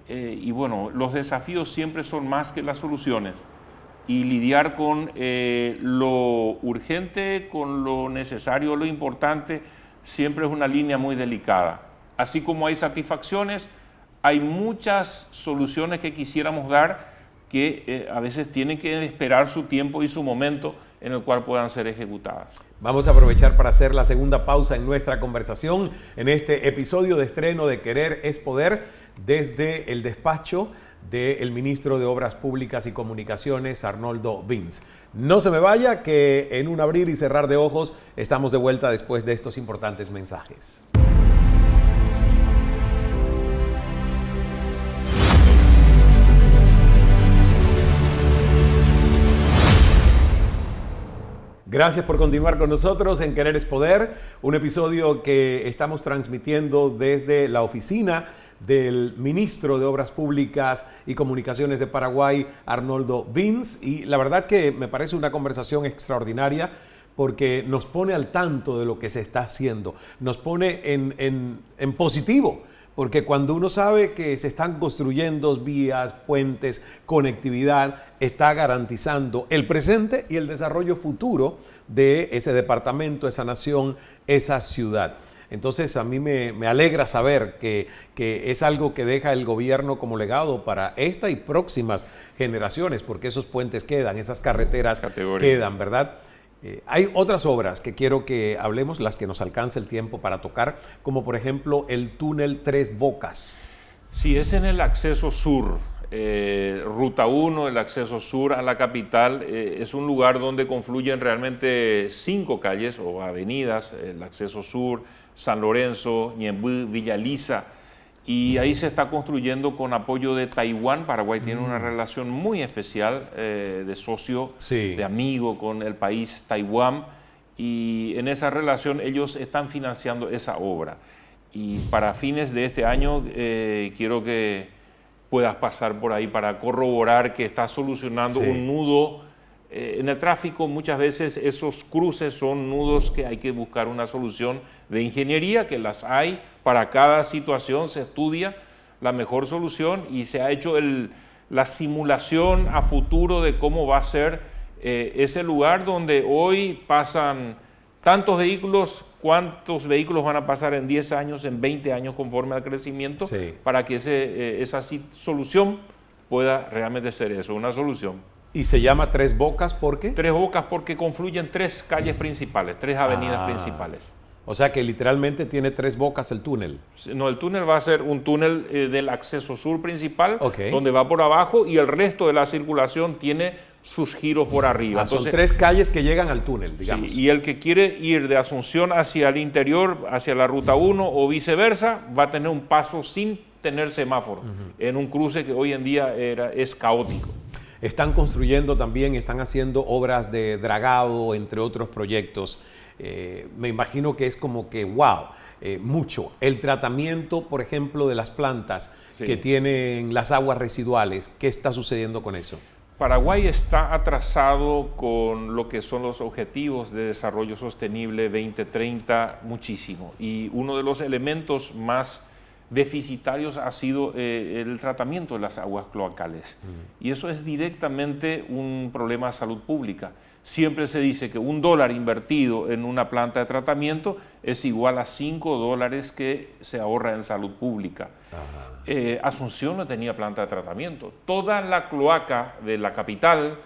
Y bueno, los desafíos siempre son más que las soluciones. Y lidiar con lo urgente, con lo necesario, lo importante, siempre es una línea muy delicada. Así como hay satisfacciones, hay muchas soluciones que quisiéramos dar que a veces tienen que esperar su tiempo y su momento en el cual puedan ser ejecutadas. Vamos a aprovechar para hacer la segunda pausa en nuestra conversación en este episodio de estreno de Querer es Poder desde el despacho del ministro de Obras Públicas y Comunicaciones, Arnoldo Vince. No se me vaya, que en un abrir y cerrar de ojos estamos de vuelta después de estos importantes mensajes. Gracias por continuar con nosotros en Querer es Poder, un episodio que estamos transmitiendo desde la oficina del ministro de Obras Públicas y Comunicaciones de Paraguay, Arnoldo Vince, y la verdad que me parece una conversación extraordinaria porque nos pone al tanto de lo que se está haciendo, nos pone en positivo. Porque cuando uno sabe que se están construyendo vías, puentes, conectividad, está garantizando el presente y el desarrollo futuro de ese departamento, esa nación, esa ciudad. Entonces a mí me alegra saber que es algo que deja el gobierno como legado para esta y próximas generaciones, porque esos puentes quedan, esas carreteras quedan, ¿verdad? Hay otras obras que quiero que hablemos, las que nos alcance el tiempo para tocar, como por ejemplo el túnel Tres Bocas. Sí, es en el acceso sur, Ruta 1, el acceso sur a la capital. Es un lugar donde confluyen realmente 5 calles o avenidas, el acceso sur, San Lorenzo, Ñemby, Villa Lisa. Y ahí se está construyendo con apoyo de Taiwán. Paraguay tiene una relación muy especial de socio, de amigo con el país Taiwán. Y en esa relación ellos están financiando esa obra. Y para fines de este año quiero que puedas pasar por ahí para corroborar que está solucionando un nudo. En el tráfico muchas veces esos cruces son nudos que hay que buscar una solución de ingeniería, que las hay. Para cada situación se estudia la mejor solución y se ha hecho la simulación a futuro de cómo va a ser ese lugar donde hoy pasan tantos vehículos, cuántos vehículos van a pasar en 10 años, en 20 años conforme al crecimiento, para que esa solución pueda realmente ser eso, una solución. ¿Y se llama Tres Bocas por qué? Tres Bocas porque confluyen 3 calles principales, 3 avenidas principales. O sea que literalmente tiene 3 bocas el túnel. No, el túnel va a ser un túnel del acceso sur principal, donde va por abajo, y el resto de la circulación tiene sus giros por arriba. Entonces, son 3 calles que llegan al túnel, digamos. Sí, y el que quiere ir de Asunción hacia el interior, hacia la Ruta 1 o viceversa, va a tener un paso sin tener semáforo, en un cruce que hoy en día es caótico. Están construyendo también, están haciendo obras de dragado, entre otros proyectos. Me imagino que es como que, wow, mucho. El tratamiento, por ejemplo, de las plantas que tienen las aguas residuales, ¿qué está sucediendo con eso? Paraguay está atrasado con lo que son los objetivos de desarrollo sostenible 2030 muchísimo. Y uno de los elementos más deficitarios ha sido el tratamiento de las aguas cloacales. Y eso es directamente un problema de salud pública. Siempre se dice que $1 invertido en una planta de tratamiento es igual a $5 que se ahorra en salud pública. Asunción no tenía planta de tratamiento. Toda la cloaca de la capital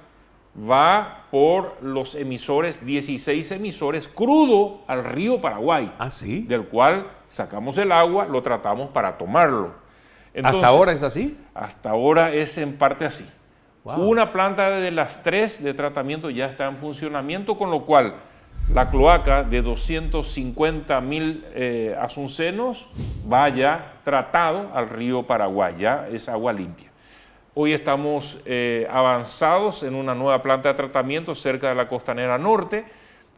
va por los emisores, 16 emisores, crudo al río Paraguay. ¿Sí? Del cual sacamos el agua, lo tratamos para tomarlo. Entonces, ¿hasta ahora es así? Hasta ahora es en parte así. Wow. Una planta de las 3 de tratamiento ya está en funcionamiento, con lo cual la cloaca de 250,000 asuncenos va ya tratado al río Paraguay, ya es agua limpia. Hoy estamos avanzados en una nueva planta de tratamiento cerca de la Costanera Norte,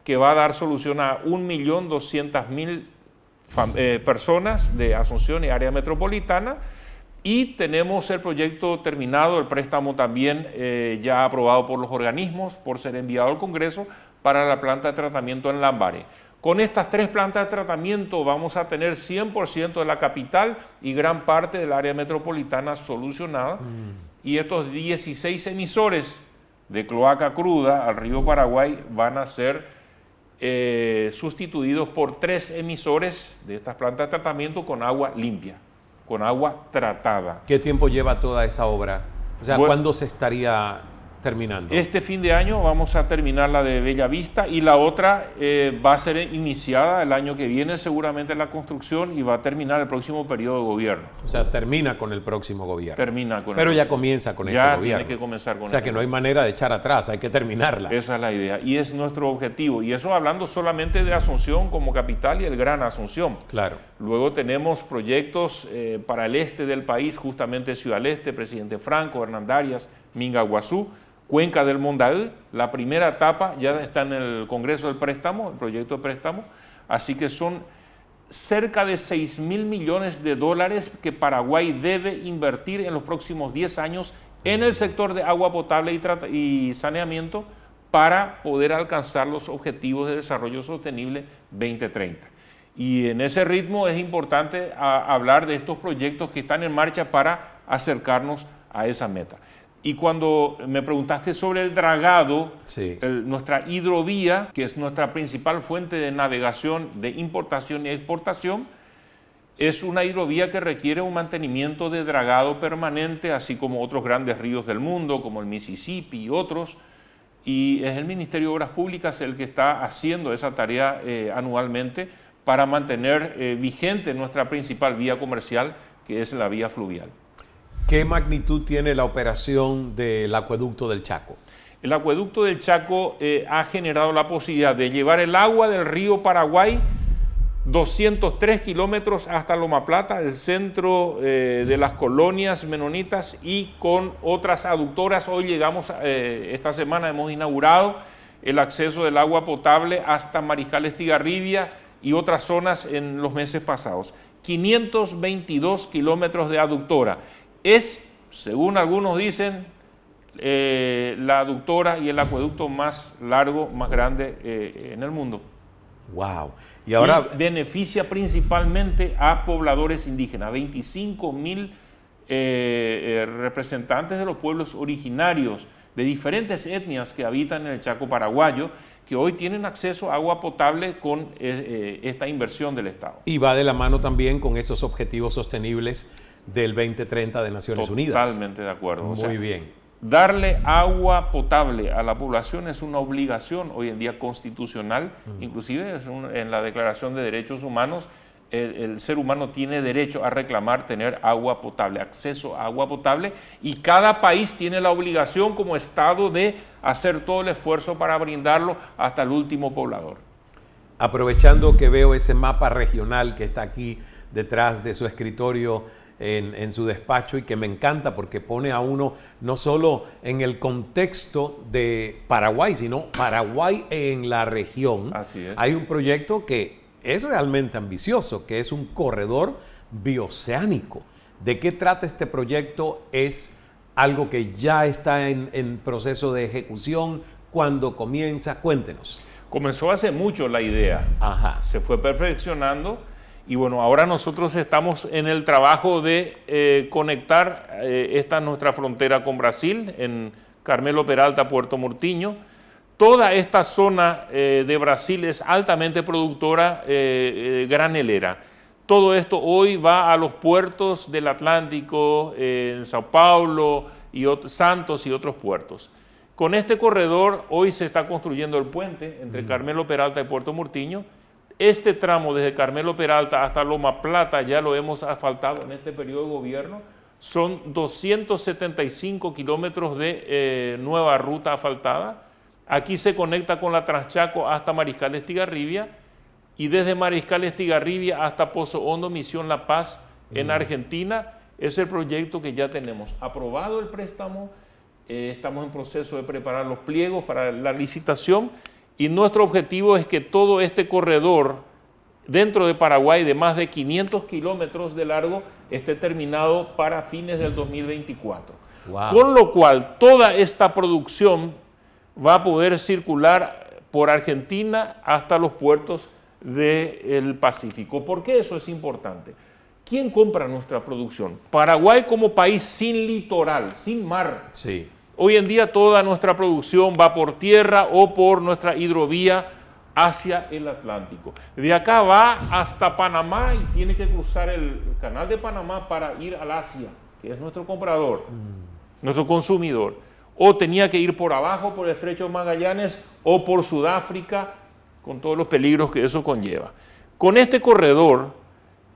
que va a dar solución a 1.200.000 personas de Asunción y área metropolitana. Y tenemos el proyecto terminado, el préstamo también ya aprobado por los organismos, por ser enviado al Congreso para la planta de tratamiento en Lambaré. Con estas 3 plantas de tratamiento vamos a tener 100% de la capital y gran parte del área metropolitana solucionada. Y estos 16 emisores de cloaca cruda al río Paraguay van a ser sustituidos por 3 emisores de estas plantas de tratamiento con agua limpia, con agua tratada. ¿Qué tiempo lleva toda esa obra? O sea, Bueno, ¿cuándo se estaría terminando? Este fin de año vamos a terminar la de Bella Vista y la otra va a ser iniciada el año que viene seguramente la construcción y va a terminar el próximo periodo de gobierno. O sea, termina con el próximo gobierno. Termina con Pero el ya próximo. comienza con Ya este tiene gobierno. que comenzar con O sea, este que no hay manera de echar atrás, hay que terminarla. Esa es la idea y es nuestro objetivo. Y eso hablando solamente de Asunción como capital y el Gran Asunción. Claro. Luego tenemos proyectos para el este del país, justamente Ciudad del Este, Presidente Franco, Hernandarias, Mingaguazú, Cuenca del Mondaú. La primera etapa ya está en el Congreso del Préstamo, el proyecto de préstamo. Así que son cerca de 6.000 millones de dólares que Paraguay debe invertir en los próximos 10 años en el sector de agua potable y saneamiento para poder alcanzar los objetivos de desarrollo sostenible 2030. Y en ese ritmo es importante hablar de estos proyectos que están en marcha para acercarnos a esa meta. Y cuando me preguntaste sobre el dragado, Sí. Nuestra hidrovía, que es nuestra principal fuente de navegación, de importación y exportación, es una hidrovía que requiere un mantenimiento de dragado permanente, así como otros grandes ríos del mundo, como el Mississippi y otros. Y es el Ministerio de Obras Públicas el que está haciendo esa tarea anualmente para mantener vigente nuestra principal vía comercial, que es la vía fluvial. ¿Qué magnitud tiene la operación del acueducto del Chaco? El acueducto del Chaco ha generado la posibilidad de llevar el agua del río Paraguay 203 kilómetros hasta Loma Plata, el centro de las colonias menonitas, y con otras aductoras. Hoy llegamos, esta semana hemos inaugurado el acceso del agua potable hasta Mariscal Estigarribia y otras zonas en los meses pasados. 522 kilómetros de aductora. Es, según algunos dicen, la aductora y el acueducto más largo, más grande en el mundo. Wow. Y ahora Y beneficia principalmente a pobladores indígenas, 25.000 representantes de los pueblos originarios de diferentes etnias que habitan en el Chaco paraguayo, que hoy tienen acceso a agua potable con esta inversión del Estado. y va de la mano también con esos objetivos sostenibles del 2030 de Naciones Unidas. Totalmente de acuerdo. Muy O sea, bien. darle agua potable a la población es una obligación hoy en día constitucional, inclusive en la Declaración de Derechos Humanos, el ser humano tiene derecho a reclamar tener agua potable, acceso a agua potable, y cada país tiene la obligación como Estado de hacer todo el esfuerzo para brindarlo hasta el último poblador. Aprovechando que veo ese mapa regional que está aquí detrás de su escritorio en su despacho y que me encanta porque pone a uno no solo en el contexto de Paraguay, sino Paraguay en la región. Así es. Hay un proyecto que es realmente ambicioso, que es un corredor bioceánico. ¿De qué trata este proyecto? ¿Es algo que ya está en proceso de ejecución? ¿Cuándo comienza? Cuéntenos. Comenzó hace mucho la idea. Ajá. Se fue perfeccionando y bueno, ahora nosotros estamos en el trabajo de conectar esta nuestra frontera con Brasil, en Carmelo Peralta, Puerto Murtiño. Toda esta zona de Brasil es altamente productora granelera. Todo esto hoy va a los puertos del Atlántico, en Sao Paulo, y Santos y otros puertos. Con este corredor hoy se está construyendo el puente entre Carmelo Peralta y Puerto Murtiño. Este tramo desde Carmelo Peralta hasta Loma Plata ya lo hemos asfaltado en este periodo de gobierno. Son 275 kilómetros de nueva ruta asfaltada. Aquí se conecta con la Transchaco hasta Mariscal Estigarribia y desde Mariscal Estigarribia hasta Pozo Hondo, Misión La Paz en Argentina. Es el proyecto que ya tenemos aprobado el préstamo. Estamos en proceso de preparar los pliegos para la licitación. Y nuestro objetivo es que todo este corredor dentro de Paraguay de más de 500 kilómetros de largo esté terminado para fines del 2024. Wow. Con lo cual, toda esta producción va a poder circular por Argentina hasta los puertos del Pacífico. ¿Por qué eso es importante? ¿Quién compra nuestra producción? Paraguay como país sin litoral, sin mar. Sí. Hoy en día toda nuestra producción va por tierra o por nuestra hidrovía hacia el Atlántico. De acá va hasta Panamá y tiene que cruzar el canal de Panamá para ir al Asia, que es nuestro comprador, nuestro consumidor. O tenía que ir por abajo, por el Estrecho de Magallanes o por Sudáfrica, con todos los peligros que eso conlleva. Con este corredor,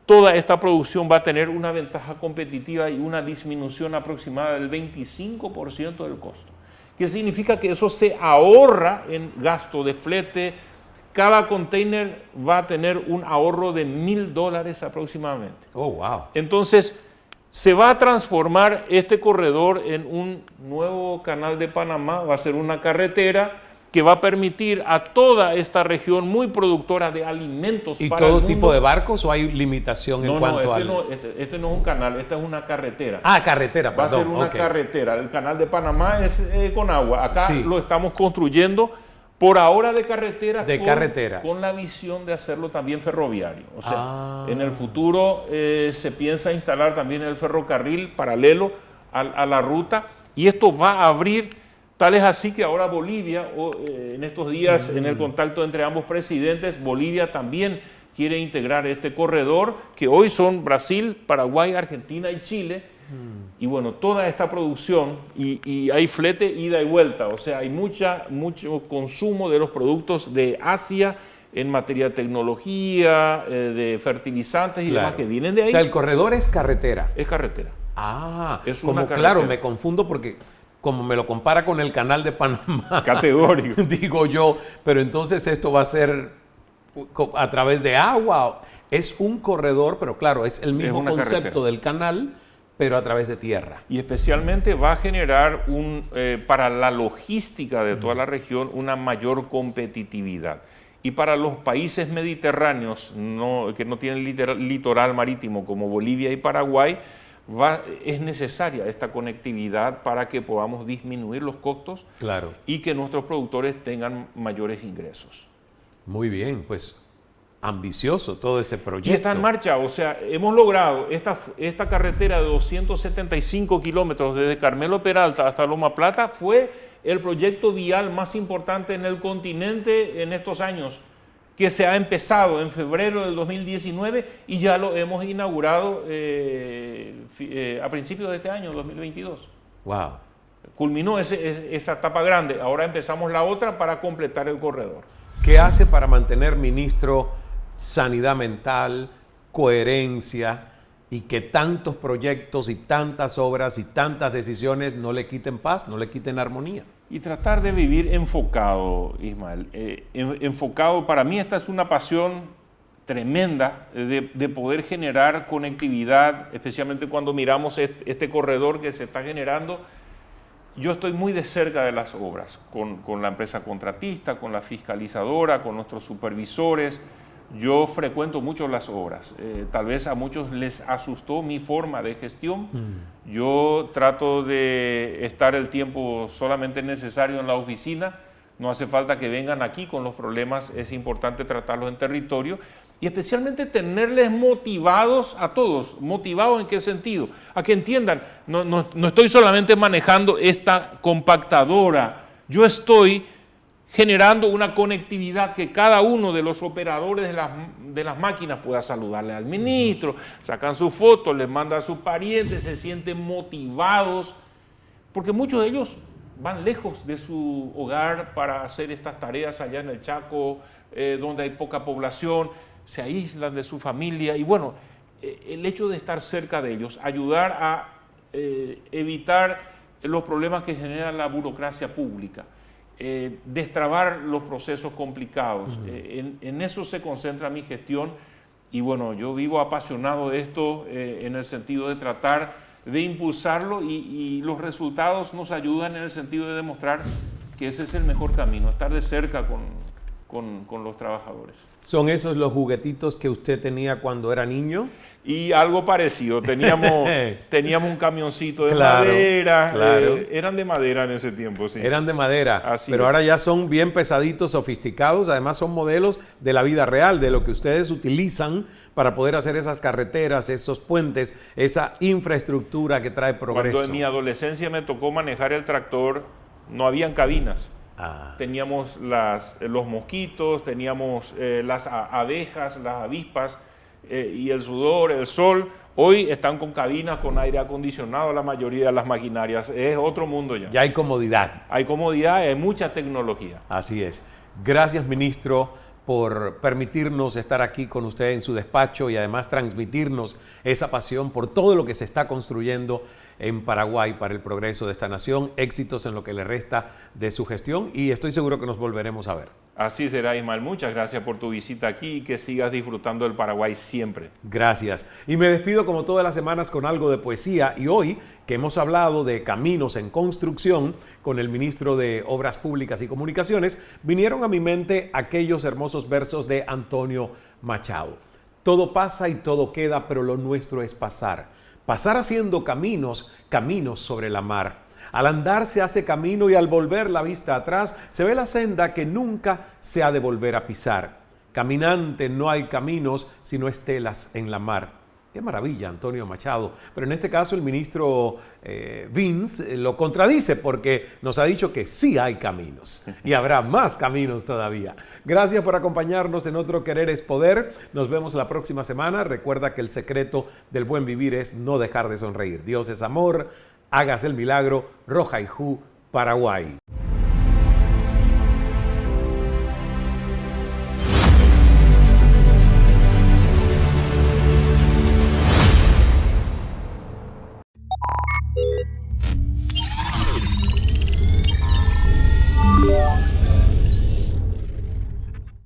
toda esta producción va a tener una ventaja competitiva y una disminución aproximada del 25% del costo. ¿Qué significa? Que eso se ahorra en gasto de flete. Cada container va a tener un ahorro de $1,000 aproximadamente. Oh, wow. Entonces, se va a transformar este corredor en un nuevo canal de Panamá, va a ser una carretera que va a permitir a toda esta región muy productora de alimentos ¿Y para el todo mundo. tipo de barcos o hay limitación en cuanto al...? Este no es un canal, esta es una carretera. Ah, carretera, Va perdón. a ser una carretera. El canal de Panamá es con agua. Acá Sí. lo estamos construyendo por ahora de carreteras. Carreteras. Con la visión de hacerlo también ferroviario. O sea, en el futuro se piensa instalar también el ferrocarril paralelo a la ruta, y esto va a abrir. Tal es así que ahora Bolivia, en estos días, en el contacto entre ambos presidentes, Bolivia también quiere integrar este corredor, que hoy son Brasil, Paraguay, Argentina y Chile. Y bueno, toda esta producción, y hay flete ida y vuelta, o sea, hay mucho consumo de los productos de Asia en materia de tecnología, de fertilizantes y demás que vienen de ahí. O sea, el corredor es carretera. Es carretera. Ah, Es como una carretera. claro, me confundo porque como me lo compara con el canal de Panamá. Categórico. Digo yo, pero entonces esto va a ser a través de agua. Es un corredor, pero claro, es el mismo concepto carretera del canal, pero a través de tierra. Y especialmente va a generar para la logística de toda la región una mayor competitividad. Y para los países mediterráneos que no tienen litoral marítimo como Bolivia y Paraguay, es necesaria esta conectividad para que podamos disminuir los costos, claro, y que nuestros productores tengan mayores ingresos. Muy bien, pues ambicioso todo ese proyecto. Y está en marcha, o sea, hemos logrado esta carretera de 275 kilómetros desde Carmelo Peralta hasta Loma Plata. Fue el proyecto vial más importante en el continente en estos años, que se ha empezado en febrero del 2019 y ya lo hemos inaugurado a principios de este año, 2022. Wow. Culminó esa etapa grande, ahora empezamos la otra para completar el corredor. ¿Qué hace para mantener, ministro, sanidad mental, coherencia, y que tantos proyectos y tantas obras y tantas decisiones no le quiten paz, no le quiten armonía? Y tratar de vivir enfocado, Ismael. Enfocado, para mí esta es una pasión tremenda de poder generar conectividad, especialmente cuando miramos este corredor que se está generando. Yo estoy muy de cerca de las obras, con la empresa contratista, con la fiscalizadora, con nuestros supervisores. Yo frecuento mucho las obras. Tal vez a muchos les asustó mi forma de gestión. Yo trato de estar el tiempo solamente necesario en la oficina. No hace falta que vengan aquí con los problemas. Es importante tratarlos en territorio. Y especialmente tenerles motivados a todos. ¿Motivados en qué sentido? A que entiendan, no estoy solamente manejando esta compactadora. Yo estoy generando una conectividad que cada uno de los operadores de las máquinas pueda saludarle al ministro, sacan sus fotos, les manda a sus parientes, se sienten motivados, porque muchos de ellos van lejos de su hogar para hacer estas tareas allá en el Chaco, donde hay poca población, se aíslan de su familia, y bueno, el hecho de estar cerca de ellos, ayudar a evitar los problemas que genera la burocracia pública, destrabar los procesos complicados. En eso se concentra mi gestión, y bueno, yo vivo apasionado de esto en el sentido de tratar de impulsarlo, y los resultados nos ayudan en el sentido de demostrar que ese es el mejor camino, estar de cerca con los trabajadores. ¿Son esos los juguetitos que usted tenía cuando era niño? Y algo parecido, teníamos un camioncito de Claro, madera, claro. eran de madera en ese tiempo, sí. Eran de madera, Así pero es. ahora ya son bien pesaditos, sofisticados, además son modelos de la vida real, de lo que ustedes utilizan para poder hacer esas carreteras, esos puentes, esa infraestructura que trae progreso. Cuando en mi adolescencia me tocó manejar el tractor, no habían cabinas. Teníamos los mosquitos, teníamos las abejas, las avispas, y el sudor, el sol. Hoy están con cabinas, con aire acondicionado, la mayoría de las maquinarias. Es otro mundo ya. Ya hay comodidad. Hay comodidad, hay mucha tecnología. Así es. Gracias, ministro, por permitirnos estar aquí con usted en su despacho y además transmitirnos esa pasión por todo lo que se está construyendo en Paraguay para el progreso de esta nación. Éxitos en lo que le resta de su gestión y estoy seguro que nos volveremos a ver. Así será, Ismael. Muchas gracias por tu visita aquí y que sigas disfrutando del Paraguay siempre. Gracias. Y me despido como todas las semanas con algo de poesía y hoy que hemos hablado de caminos en construcción con el ministro de Obras Públicas y Comunicaciones, vinieron a mi mente aquellos hermosos versos de Antonio Machado. Todo pasa y todo queda, pero lo nuestro es pasar. Pasar haciendo caminos, caminos sobre la mar. Al andar se hace camino y al volver la vista atrás se ve la senda que nunca se ha de volver a pisar. Caminante, no hay caminos sino estelas en la mar. Qué maravilla, Antonio Machado. Pero en este caso el ministro Vince lo contradice porque nos ha dicho que sí hay caminos y habrá más caminos todavía. Gracias por acompañarnos en otro Querer es Poder. Nos vemos la próxima semana. Recuerda que el secreto del buen vivir es no dejar de sonreír. Dios es amor. Hágase el milagro. Roja Ijú, Paraguay.